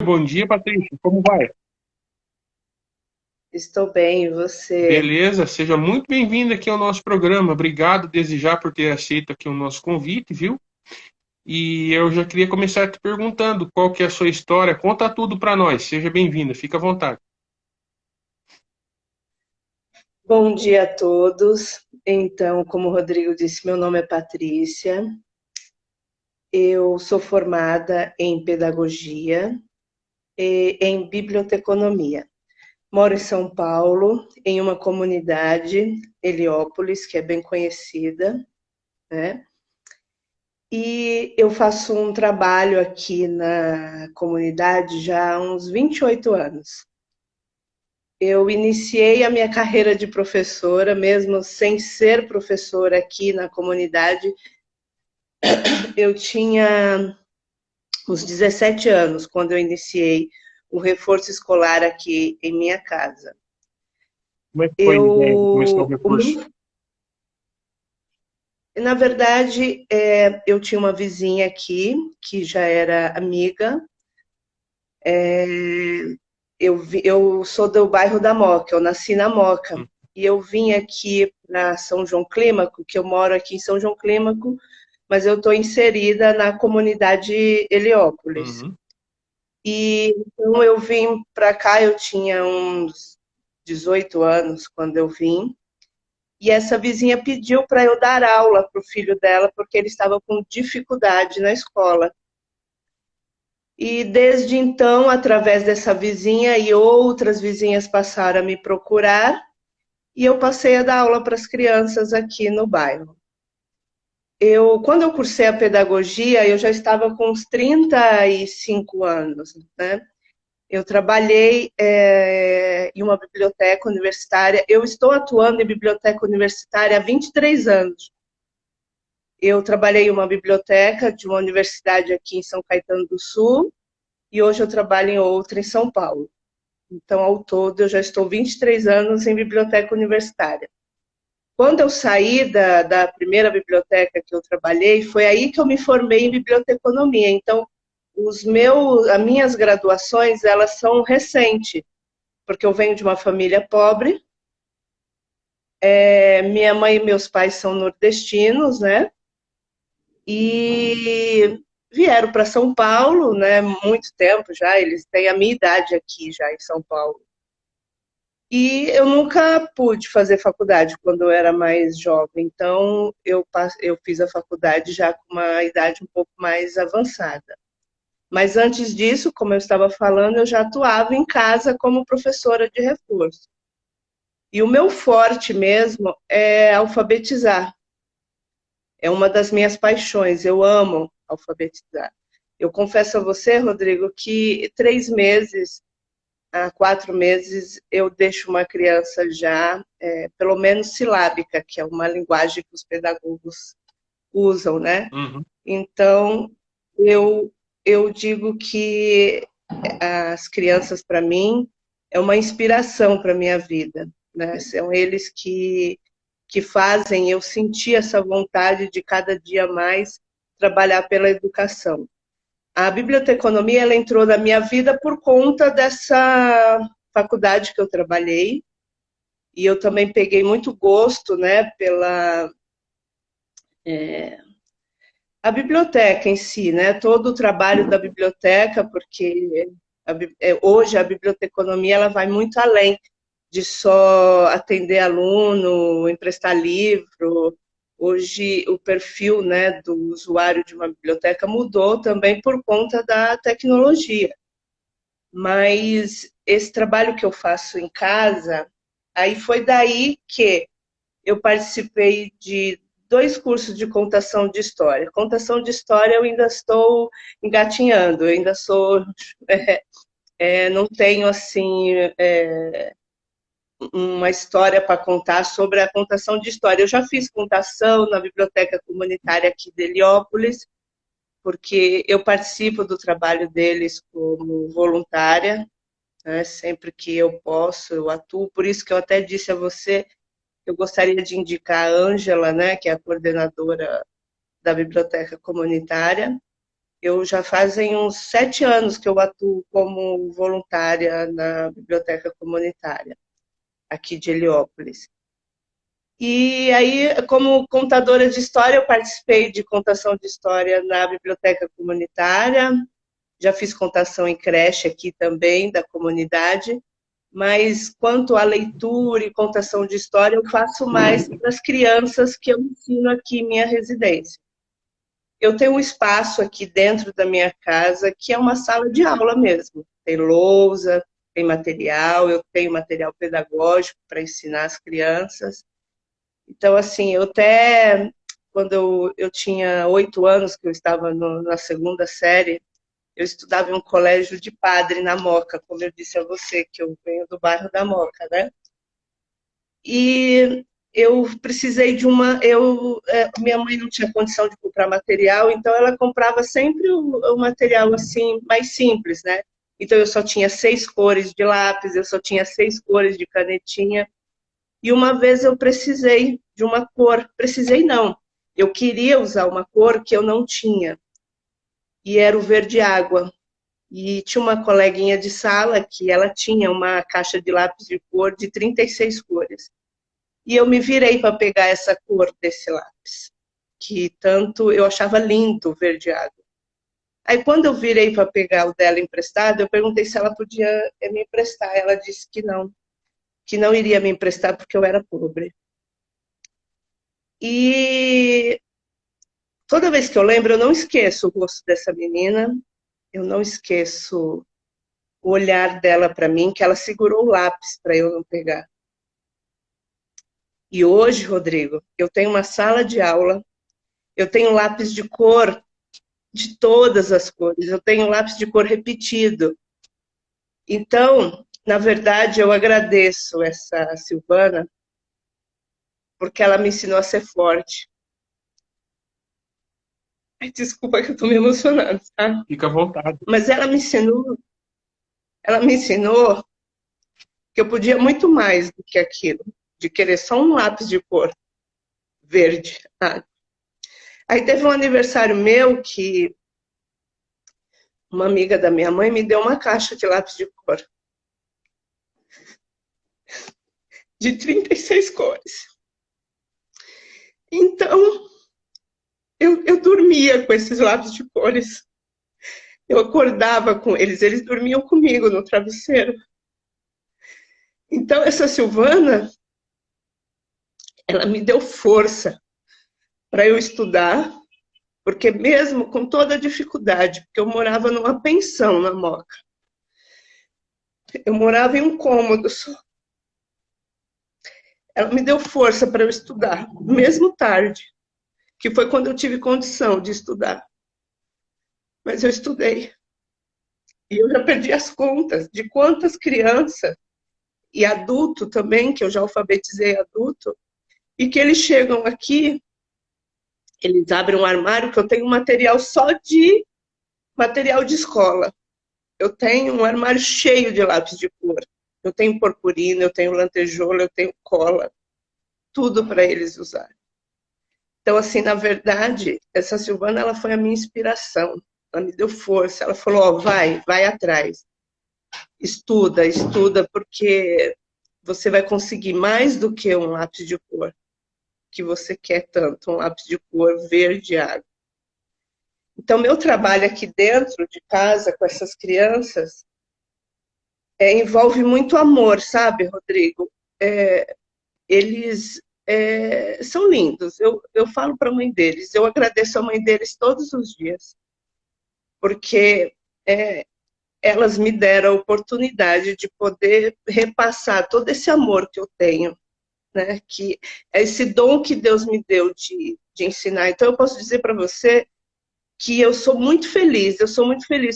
Bom dia, Patrícia. Como vai? Estou bem, e você? Beleza? Seja muito bem-vindo aqui ao nosso programa. Obrigado desde já por ter aceito aqui o nosso convite, viu? E eu já queria começar te perguntando qual que é a sua história. Conta tudo para nós. Seja bem-vinda. Fica à vontade. Bom dia a todos. Então, como o Rodrigo disse, meu nome é Patrícia. Eu sou formada em pedagogia e em biblioteconomia. Moro em São Paulo, em uma comunidade, Heliópolis, que é bem conhecida, né? E eu faço um trabalho aqui na comunidade já há uns 28 anos. Eu iniciei a minha carreira de professora, mesmo sem ser professora aqui na comunidade. Eu tinha uns 17 anos quando eu iniciei o reforço escolar aqui em minha casa. Como é que foi a ideia de começar o Eu, o reforço? meu, na verdade, eu tinha uma vizinha aqui que já era amiga. Eu sou do bairro da Moca, eu nasci na Moca. E eu vim aqui para São João Clímaco, que eu moro aqui em São João Clímaco, mas eu estou inserida na comunidade Heliópolis. Uhum. E então eu vim para cá, eu tinha uns 18 anos quando eu vim, e essa vizinha pediu para eu dar aula para o filho dela, porque ele estava com dificuldade na escola. E desde então, através dessa vizinha e outras vizinhas passaram a me procurar, e eu passei a dar aula para as crianças aqui no bairro. Quando eu cursei a pedagogia, eu já estava com uns 35 anos, né? Eu trabalhei em uma biblioteca universitária. Eu estou atuando em biblioteca universitária há 23 anos. Eu trabalhei em uma biblioteca de uma universidade aqui em São Caetano do Sul e hoje eu trabalho em outra em São Paulo. Então, ao todo, eu já estou 23 anos em biblioteca universitária. Quando eu saí da primeira biblioteca que eu trabalhei, foi aí que eu me formei em biblioteconomia. Então, as minhas graduações, elas são recentes, porque eu venho de uma família pobre, minha mãe e meus pais são nordestinos, né? E vieram para São Paulo, né? Muito tempo já, eles têm a minha idade aqui já em São Paulo. E eu nunca pude fazer faculdade quando eu era mais jovem, então eu fiz a faculdade já com uma idade um pouco mais avançada. Mas antes disso, como eu estava falando, eu já atuava em casa como professora de reforço. E o meu forte mesmo é alfabetizar. É uma das minhas paixões, eu amo alfabetizar. Eu confesso a você, Rodrigo, que 3 meses há 4 meses eu deixo uma criança já, pelo menos silábica, que é uma linguagem que os pedagogos usam, né? Uhum. Então, eu, eu digo que as crianças, para mim, é uma inspiração para a minha vida, né? São eles que fazem eu sentir essa vontade de cada dia mais trabalhar pela educação. A biblioteconomia ela entrou na minha vida por conta dessa faculdade que eu trabalhei e eu também peguei muito gosto, né, pela a biblioteca em si, né, todo o trabalho da biblioteca, porque hoje a biblioteconomia ela vai muito além de só atender aluno, emprestar livro. Hoje o perfil, né, do usuário de uma biblioteca mudou também por conta da tecnologia. Mas esse trabalho que eu faço em casa, aí foi daí que eu participei de 2 cursos de contação de história. Contação de história eu ainda estou engatinhando, eu ainda sou, não tenho assim uma história para contar sobre a contação de história. Eu já fiz contação na biblioteca comunitária aqui de Heliópolis, porque eu participo do trabalho deles como voluntária, né? Sempre que eu posso, eu atuo. Por isso que eu até disse a você que eu gostaria de indicar a Ângela, né, que é a coordenadora da biblioteca comunitária. Eu já fazem uns 7 anos que eu atuo como voluntária na biblioteca comunitária aqui de Heliópolis. E aí, como contadora de história, eu participei de contação de história na biblioteca comunitária, já fiz contação em creche aqui também, da comunidade, mas quanto à leitura e contação de história, eu faço mais para as crianças que eu ensino aqui em minha residência. Eu tenho um espaço aqui dentro da minha casa que é uma sala de aula mesmo. Tem lousa, tem material, eu tenho material pedagógico para ensinar as crianças. Então, assim, eu até, quando eu tinha 8 anos, que eu estava na segunda série, eu estudava em um colégio de padre na Moca, como eu disse a você, que eu venho do bairro da Moca, né? E eu precisei de minha mãe não tinha condição de comprar material, então ela comprava sempre o material assim mais simples, né? Então eu só tinha 6 cores de lápis, eu só tinha 6 cores de canetinha. E uma vez eu precisei de uma cor, precisei não, eu queria usar uma cor que eu não tinha, e era o verde água. E tinha uma coleguinha de sala que ela tinha uma caixa de lápis de cor de 36 cores. E eu me virei para pegar essa cor desse lápis, que tanto eu achava lindo, verde água. Aí quando eu virei para pegar o dela emprestado, eu perguntei se ela podia me emprestar. Ela disse que não iria me emprestar porque eu era pobre. E toda vez que eu lembro, eu não esqueço o rosto dessa menina, eu não esqueço o olhar dela para mim, que ela segurou o lápis para eu não pegar. E hoje, Rodrigo, eu tenho uma sala de aula, eu tenho lápis de cor de todas as cores, eu tenho lápis de cor repetido. Então, na verdade, eu agradeço essa Silvana, porque ela me ensinou a ser forte. Ai, desculpa que eu estou me emocionando, tá? Fica à vontade. Mas ela me ensinou que eu podia muito mais do que aquilo, de querer só um lápis de cor verde. Aí teve um aniversário meu que uma amiga da minha mãe me deu uma caixa de lápis de cor. De 36 cores. Então, eu dormia com esses lápis de cores. Eu acordava com eles, eles dormiam comigo no travesseiro. Então, essa Silvana, ela me deu força para eu estudar, porque mesmo com toda a dificuldade, porque eu morava numa pensão na Moca, eu morava em um cômodo só. Ela me deu força para eu estudar, mesmo tarde, que foi quando eu tive condição de estudar. Mas eu estudei. E eu já perdi as contas de quantas crianças, e adulto também, que eu já alfabetizei adulto, e que eles chegam aqui, eles abrem um armário que eu tenho material só de material de escola. Eu tenho um armário cheio de lápis de cor. Eu tenho purpurina, eu tenho lantejoula, eu tenho cola. Tudo para eles usarem. Então, assim, na verdade, essa Silvana, ela foi a minha inspiração. Ela me deu força. Ela falou, ó, vai atrás. Estuda, estuda, porque você vai conseguir mais do que um lápis de cor que você quer tanto, um lápis de cor verde água. Então, meu trabalho aqui dentro de casa com essas crianças envolve muito amor, sabe, Rodrigo? Eles são lindos. Eu falo para a mãe deles, eu agradeço a mãe deles todos os dias, porque elas me deram a oportunidade de poder repassar todo esse amor que eu tenho, né? Que é esse dom que Deus me deu de ensinar. Então, eu posso dizer para você que eu sou muito feliz,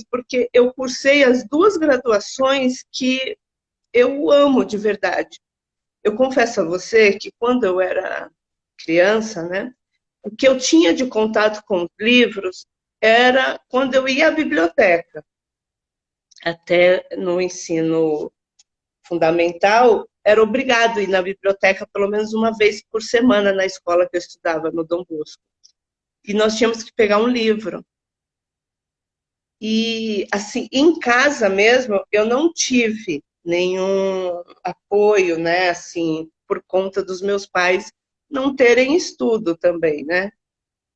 porque eu cursei as 2 graduações que eu amo de verdade. Eu confesso a você que quando eu era criança, né, o que eu tinha de contato com os livros era quando eu ia à biblioteca. Até no ensino fundamental, era obrigado a ir na biblioteca pelo menos uma vez por semana na escola que eu estudava, no Dom Bosco. E nós tínhamos que pegar um livro. E, assim, em casa mesmo, eu não tive nenhum apoio, né, assim, por conta dos meus pais não terem estudo também, né?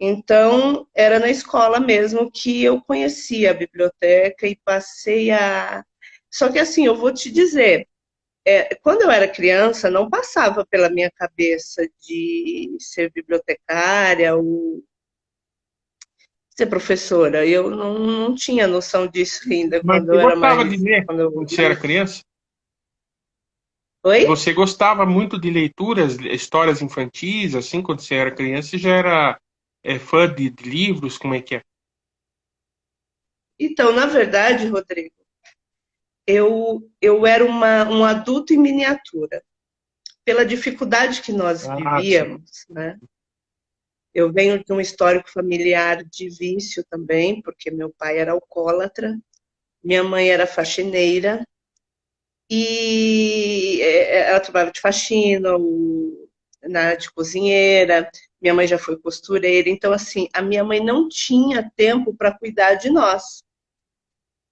Então, era na escola mesmo que eu conhecia a biblioteca e passei a. Só que, assim, eu vou te dizer, quando eu era criança, não passava pela minha cabeça de ser bibliotecária ou ser professora. Eu não tinha noção disso ainda Mas quando você eu era gostava de mais. ler Quando eu... quando você era criança? Oi? Você gostava muito de leituras, histórias infantis, assim, quando você era criança? Você já era fã de livros? Como é que é? Então, na verdade, Rodrigo, eu era um adulto em miniatura. Pela dificuldade que nós Ah, sim. vivíamos, né? Eu venho de um histórico familiar de vício também, porque meu pai era alcoólatra, minha mãe era faxineira, e ela trabalhava de faxina, na área de cozinheira, minha mãe já foi costureira, então assim, a minha mãe não tinha tempo para cuidar de nós.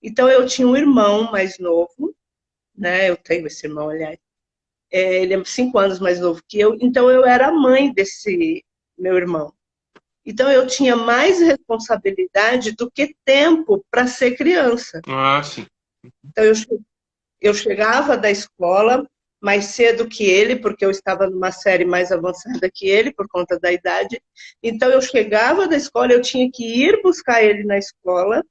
Então eu tinha um irmão mais novo, né? Eu tenho esse irmão, aliás, ele é 5 anos mais novo que eu, então eu era a mãe desse meu irmão. Então eu tinha mais responsabilidade do que tempo para ser criança. Ah, sim. Então eu chegava da escola mais cedo que ele, porque eu estava numa série mais avançada que ele, por conta da idade. Então eu chegava da escola, eu tinha que ir buscar ele na escola.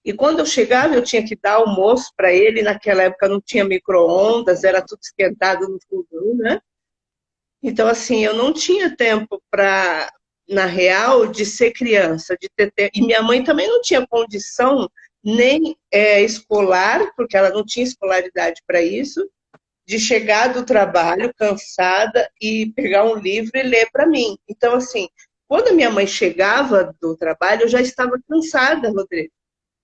E quando eu chegava, eu tinha que dar almoço para ele. Naquela época não tinha micro-ondas, era tudo esquentado no fogão, né? Então, assim, eu não tinha tempo para, na real, de ser criança, de ter tempo. E minha mãe também não tinha condição nem escolar, porque ela não tinha escolaridade para isso, de chegar do trabalho cansada e pegar um livro e ler para mim. Então, assim, quando a minha mãe chegava do trabalho, eu já estava cansada, Rodrigo,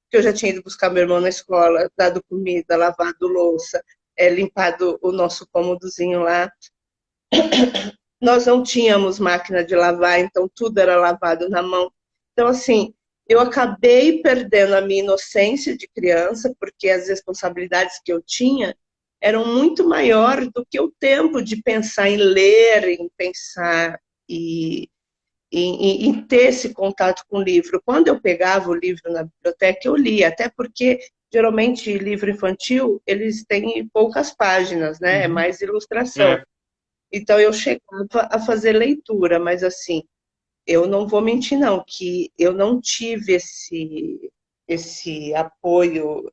porque eu já tinha ido buscar meu irmão na escola, dado comida, lavado louça, limpado o nosso cômodozinho lá. Nós não tínhamos máquina de lavar, então tudo era lavado na mão. Então, assim, eu acabei perdendo a minha inocência de criança, porque as responsabilidades que eu tinha eram muito maiores do que o tempo de pensar em ler, em pensar e em ter esse contato com o livro. Quando eu pegava o livro na biblioteca, eu lia, até porque geralmente livro infantil eles têm poucas páginas, né? É Uhum. mais ilustração. É. Então eu chegava a fazer leitura, mas assim, eu não vou mentir não, que eu não tive esse apoio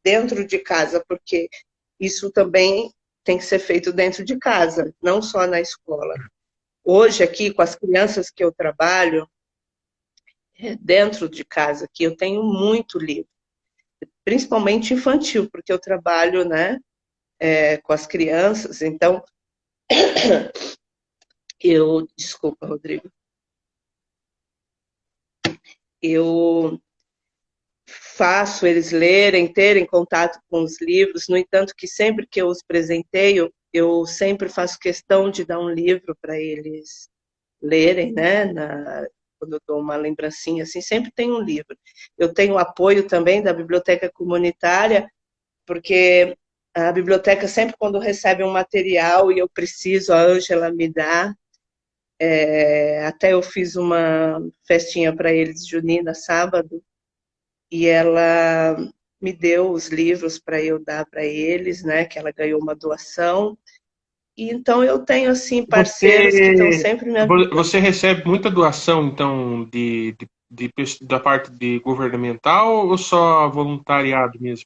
dentro de casa, porque isso também tem que ser feito dentro de casa, não só na escola. Hoje aqui com as crianças que eu trabalho dentro de casa, que eu tenho muito livro, principalmente infantil, porque eu trabalho, né, com as crianças, então desculpa, Rodrigo, eu faço eles lerem, terem contato com os livros. No entanto, que sempre que eu os presenteio, eu sempre faço questão de dar um livro para eles lerem, né? Quando eu dou uma lembrancinha, assim, sempre tem um livro. Eu tenho apoio também da biblioteca comunitária, porque a biblioteca sempre quando recebe um material e eu preciso, a Ângela me dá. Até eu fiz uma festinha para eles junina sábado, e ela me deu os livros para eu dar para eles, né? Que ela ganhou uma doação. E então eu tenho assim parceiros que estão Você, sempre me ajudando. você recebe muita doação, então, da parte de governamental ou só voluntariado mesmo?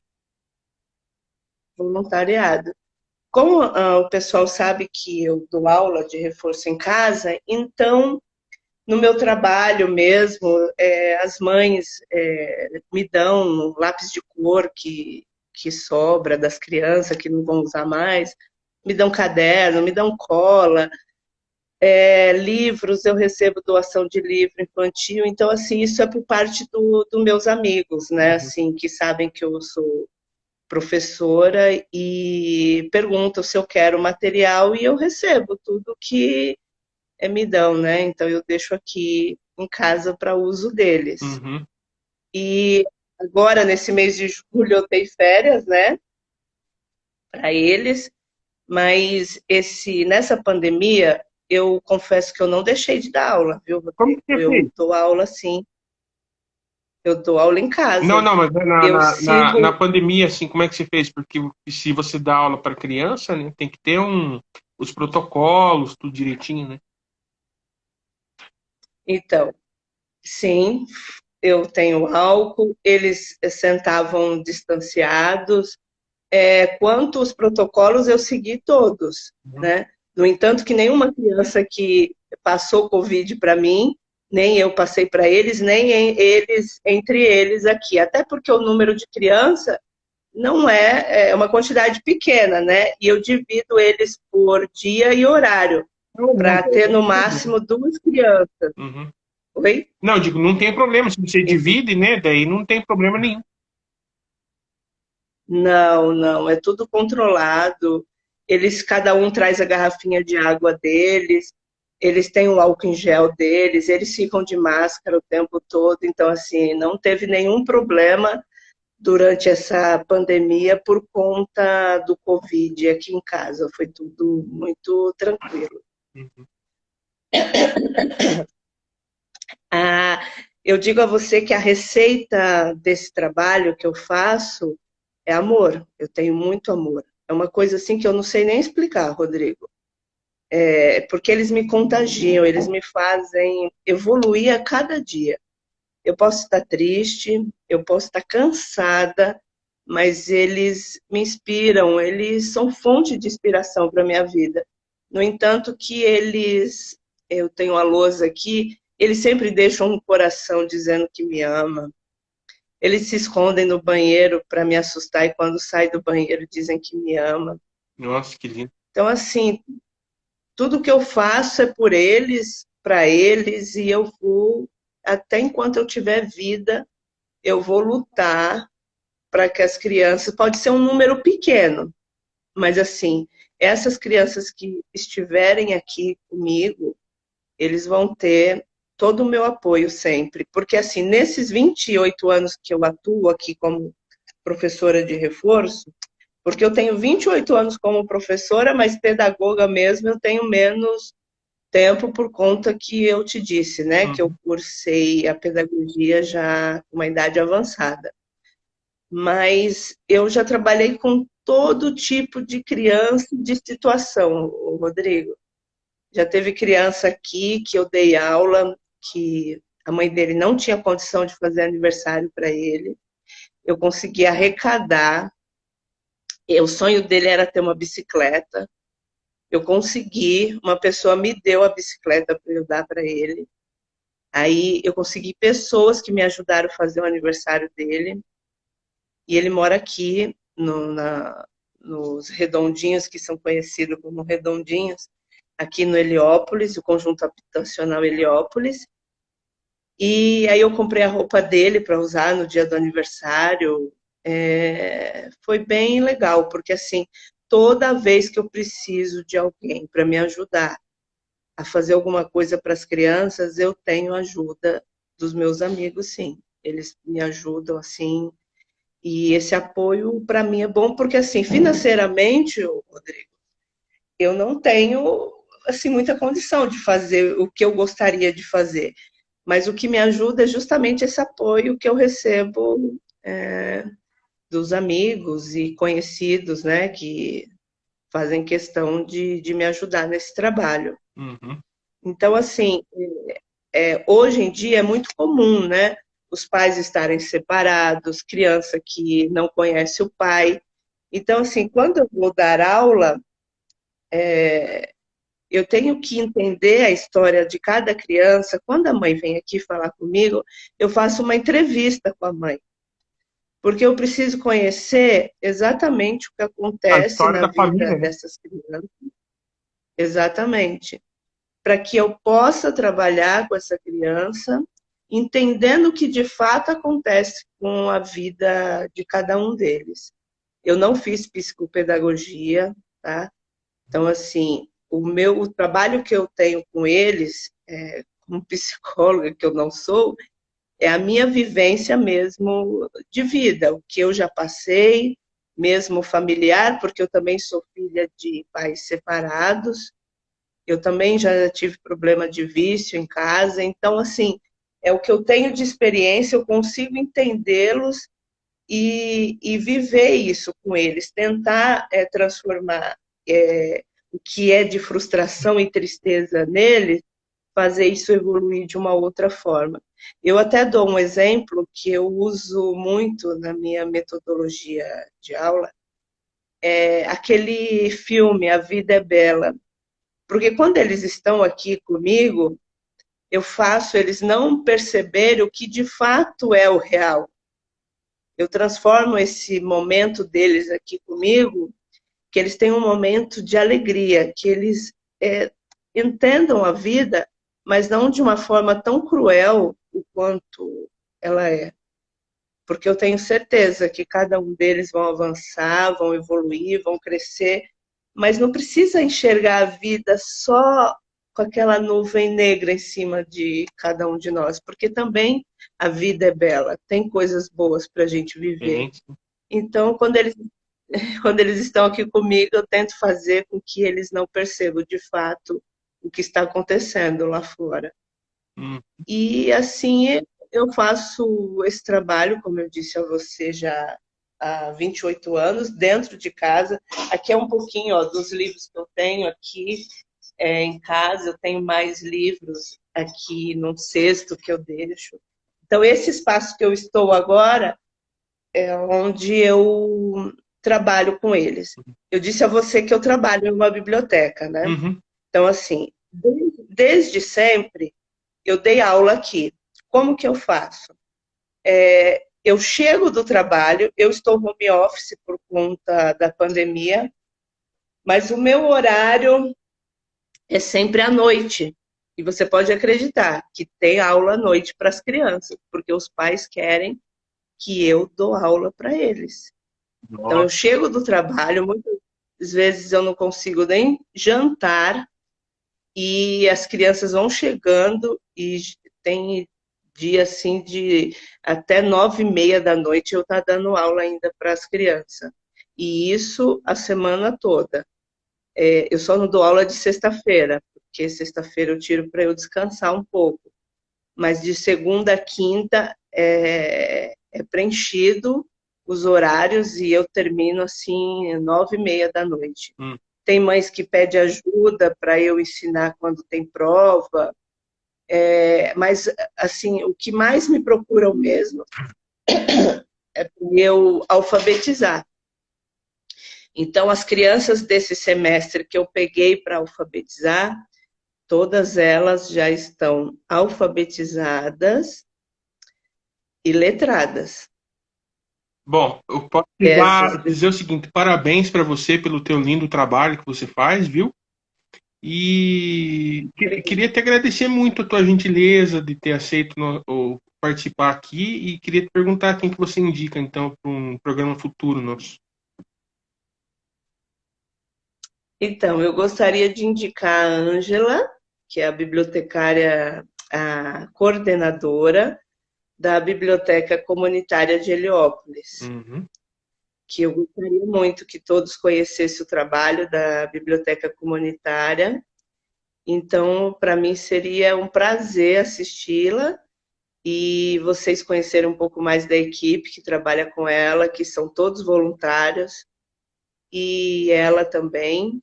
Voluntariado. Como o pessoal sabe que eu dou aula de reforço em casa, então no meu trabalho mesmo, as mães me dão um lápis de cor que sobra das crianças que não vão usar mais, me dão caderno, me dão cola, livros, eu recebo doação de livro infantil, então, assim, isso é por parte dos meus amigos, né, Uhum. assim, que sabem que eu sou professora e perguntam se eu quero material e eu recebo tudo que me dão, né, então eu deixo aqui em casa para uso deles. Uhum. E agora, nesse mês de julho, eu tenho férias, né, para eles, mas nessa pandemia, eu confesso que eu não deixei de dar aula, viu, Como Rodrigo? que você fez? Eu dou aula sim, eu dou aula em Não, casa. não, mas Eu na sigo, pandemia, assim, como é que você fez? Porque se você dá aula para criança, né, tem que ter os protocolos, tudo direitinho, né? então, sim, eu tenho álcool, eles sentavam distanciados. Quanto aos protocolos, eu segui todos, Uhum. né? No entanto, que nenhuma criança que passou Covid para mim, nem eu passei para eles, nem eles entre eles aqui. Até porque o número de criança não é uma quantidade pequena, né? E eu divido eles por dia e horário, Não, não, para ter não no tem problema. máximo 2 crianças. Uhum. Oi? Não, eu digo, não tem problema. Se você divide, né, daí não tem problema nenhum. Não, não, é tudo controlado. Eles, cada um traz a garrafinha de água deles, eles têm o álcool em gel deles, eles ficam de máscara o tempo todo. Então, assim, não teve nenhum problema durante essa pandemia por conta do Covid aqui em casa. Foi tudo muito tranquilo. Uhum. Ah, eu digo a você que a receita desse trabalho que eu faço é amor. Eu tenho muito amor. É uma coisa assim que eu não sei nem explicar, Rodrigo. É porque eles me contagiam, eles me fazem evoluir a cada dia. Eu posso estar triste, eu posso estar cansada, mas eles me inspiram, eles são fonte de inspiração para a minha vida. No entanto, eu tenho a lousa aqui, eles sempre deixam um coração dizendo que me ama. Eles se escondem no banheiro para me assustar e quando saem do banheiro dizem que me ama. Nossa, que lindo. Então, assim, tudo que eu faço é por eles, para eles, e eu vou, até enquanto eu tiver vida, eu vou lutar para que as crianças, pode ser um número pequeno, mas assim, essas crianças que estiverem aqui comigo, eles vão ter todo o meu apoio sempre, porque assim, nesses 28 anos que eu atuo aqui como professora de reforço, porque eu tenho 28 anos como professora, mas pedagoga mesmo eu tenho menos tempo por conta que eu te disse, né, que eu Uhum. cursei a pedagogia já com uma idade avançada. Mas eu já trabalhei com todo tipo de criança e de situação, Rodrigo. Já teve criança aqui que eu dei aula, que a mãe dele não tinha condição de fazer aniversário para ele. Eu consegui arrecadar. O sonho dele era ter uma bicicleta. Eu consegui, uma pessoa me deu a bicicleta para eu dar para ele. Aí eu consegui pessoas que me ajudaram a fazer o aniversário dele. E ele mora aqui nos Redondinhos, que são conhecidos como Redondinhos, aqui no Heliópolis, o conjunto habitacional Heliópolis. E aí eu comprei a roupa dele para usar no dia do aniversário. Foi bem legal, porque assim, toda vez que eu preciso de alguém para me ajudar a fazer alguma coisa para as crianças, eu tenho ajuda dos meus amigos, sim. Eles me ajudam assim. E esse apoio para mim é bom porque assim, financeiramente, Rodrigo, eu não tenho assim muita condição de fazer o que eu gostaria de fazer. Mas o que me ajuda é justamente esse apoio que eu recebo dos amigos e conhecidos, né, que fazem questão de me ajudar nesse trabalho. Uhum. Então, assim, hoje em dia é muito comum, né? Os pais estarem separados, criança que não conhece o pai. Então, assim, quando eu vou dar aula, eu tenho que entender a história de cada criança. Quando a mãe vem aqui falar comigo, eu faço uma entrevista com a mãe, porque eu preciso conhecer exatamente o que A acontece história na da vida família, né? dessas crianças. Exatamente. Para que eu possa trabalhar com essa criança, entendendo o que de fato acontece com a vida de cada um deles. Eu não fiz psicopedagogia, tá? Então, assim, o trabalho que eu tenho com eles, como psicóloga, que eu não sou, é a minha vivência mesmo de vida, o que eu já passei, mesmo familiar, porque eu também sou filha de pais separados, eu também já tive problema de vício em casa, então, assim, é o que eu tenho de experiência, eu consigo entendê-los e viver isso com eles, tentar transformar o que é de frustração e tristeza neles, fazer isso evoluir de uma outra forma. Eu até dou um exemplo que eu uso muito na minha metodologia de aula, é aquele filme A Vida é Bela, porque quando eles estão aqui comigo, eu faço eles não perceberem o que de fato é o real. Eu transformo esse momento deles aqui comigo, que eles tenham um momento de alegria, que eles entendam a vida, mas não de uma forma tão cruel o quanto ela é. Porque eu tenho certeza que cada um deles vão avançar, vão evoluir, vão crescer, mas não precisa enxergar a vida só com aquela nuvem negra em cima de cada um de nós, porque também a vida é bela, tem coisas boas para a gente viver. Sim. Então, quando eles estão aqui comigo, eu tento fazer com que eles não percebam de fato o que está acontecendo lá fora. Hum. E assim eu faço esse trabalho, como eu disse a você, já há 28 anos, dentro de casa. Aqui é um pouquinho dos livros que eu tenho aqui em casa, eu tenho mais livros aqui num cesto que eu deixo. Então, esse espaço que eu estou agora é onde eu trabalho com eles. Eu disse a você que eu trabalho em uma biblioteca, né? Uhum. Então, assim, desde sempre, eu dei aula aqui. Como que eu faço? Eu chego do trabalho, eu estou home office por conta da pandemia, mas o meu horário é sempre à noite. E você pode acreditar que tem aula à noite para as crianças, porque os pais querem que eu dou aula para eles. Então, eu Nossa. chego do trabalho, muitas vezes eu não consigo nem jantar, e as crianças vão chegando e tem dia assim de até 9h30 da noite eu estou dando aula ainda para as crianças. E isso a semana toda. Eu só não dou aula de sexta-feira, porque sexta-feira eu tiro para eu descansar um pouco. Mas de segunda a quinta é preenchido os horários e eu termino assim 9h30 da noite. Hum. Tem mães que pedem ajuda para eu ensinar quando tem prova, mas assim o que mais me procuram mesmo é para eu alfabetizar. Então, as crianças desse semestre que eu peguei para alfabetizar, todas elas já estão alfabetizadas e letradas. Bom, eu posso te Essas, dizer o seguinte: parabéns para você pelo teu lindo trabalho que você faz, viu? E queria te agradecer muito a tua gentileza de ter aceito ou participar aqui e queria te perguntar quem que você indica então para um programa futuro nosso. então, eu gostaria de indicar a Ângela, que é a bibliotecária, a coordenadora da Biblioteca Comunitária de Heliópolis, Uhum. que eu gostaria muito que todos conhecessem o trabalho da Biblioteca Comunitária. Então, para mim seria um prazer assisti-la e vocês conhecerem um pouco mais da equipe que trabalha com ela, que são todos voluntários, e ela também.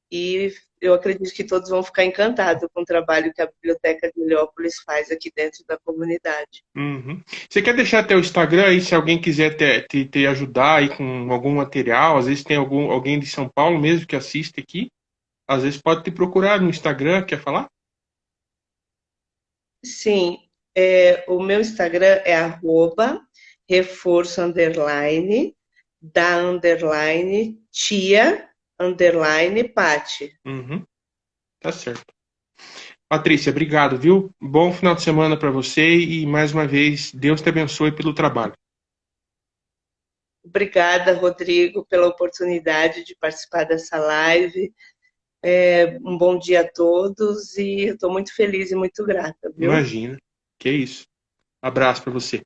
E eu acredito que todos vão ficar encantados com o trabalho que a Biblioteca de Heliópolis faz aqui dentro da comunidade. Uhum. Você quer deixar teu Instagram aí, se alguém quiser te ajudar aí com algum material, às vezes tem alguém de São Paulo mesmo que assiste aqui, às vezes pode te procurar no Instagram, quer falar? Sim, o meu Instagram é @reforço underline da underline tia underline Pati. Uhum. Tá certo. Patrícia, obrigado, viu? Bom final de semana para você e mais uma vez, Deus te abençoe pelo trabalho. Obrigada, Rodrigo, pela oportunidade de participar dessa live. Um bom dia a todos e estou muito feliz e muito grata, viu? Imagina. Que isso. Abraço para você.